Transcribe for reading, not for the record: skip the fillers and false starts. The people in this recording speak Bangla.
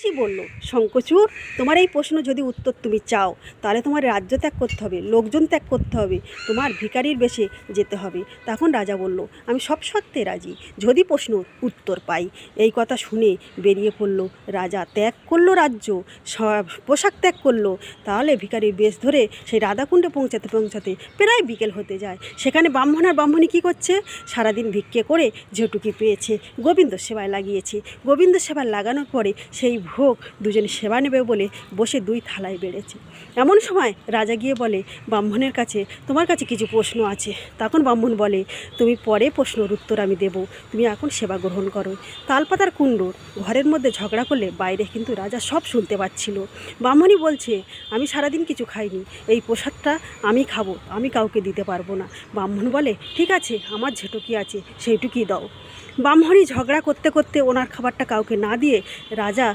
বলল, শঙ্খচূড়, তোমার এই প্রশ্ন যদি উত্তর তুমি চাও, তাহলে তোমার রাজ্য ত্যাগ করতে হবে, লোকজন ত্যাগ করতে হবে, তোমার ভিখারির বেশে যেতে হবে। তখন রাজা বলল, আমি সব শর্তে রাজি, যদি প্রশ্ন উত্তর পাই। এই কথা শুনে বেরিয়ে পড়ল রাজা, ত্যাগ করলো রাজ্য, সব পোশাক ত্যাগ করলো। তাহলে ভিখারির বেশ ধরে সেই রাধাকুণ্ডে পৌঁছাতে পৌঁছাতে প্রায় বিকেল হতে যায়। সেখানে ব্রাহ্মণ আর ব্রাহ্মণী কী করছে, সারাদিন ভিক্ষে করে যেটুকু পেয়েছে গোবিন্দ সেবায় লাগিয়েছে। গোবিন্দ সেবায় লাগানোর পরে সেই ভোগ দুজনে সেবা নেবে বলে বসে দুই থালায় বেড়েছে। এমন সময় রাজা গিয়ে বলে ব্রাহ্মণের কাছে, তোমার কাছে কিছু প্রশ্ন আছে। তখন ব্রাহ্মণ বলে, তুমি পরে প্রশ্নের উত্তর আমি দেব, তুমি এখন সেবা গ্রহণ করো। তালপাতার কুণ্ড ঘরের মধ্যে ঝগড়া করলে বাইরে কিন্তু রাজা সব শুনতে পাচ্ছিল। ব্রাহ্মণী বলছে, আমি সারাদিন কিছু খাইনি, এই প্রসাদটা আমি খাবো, আমি কাউকে দিতে পারবো না। ব্রাহ্মণ বলে, ঠিক আছে, আমার যেটুকি আছে সেইটুকুই দাও। ব্রাহ্মণী ঝগড়া করতে করতে ওনার খাবারটা কাউকে না দিয়ে রাজা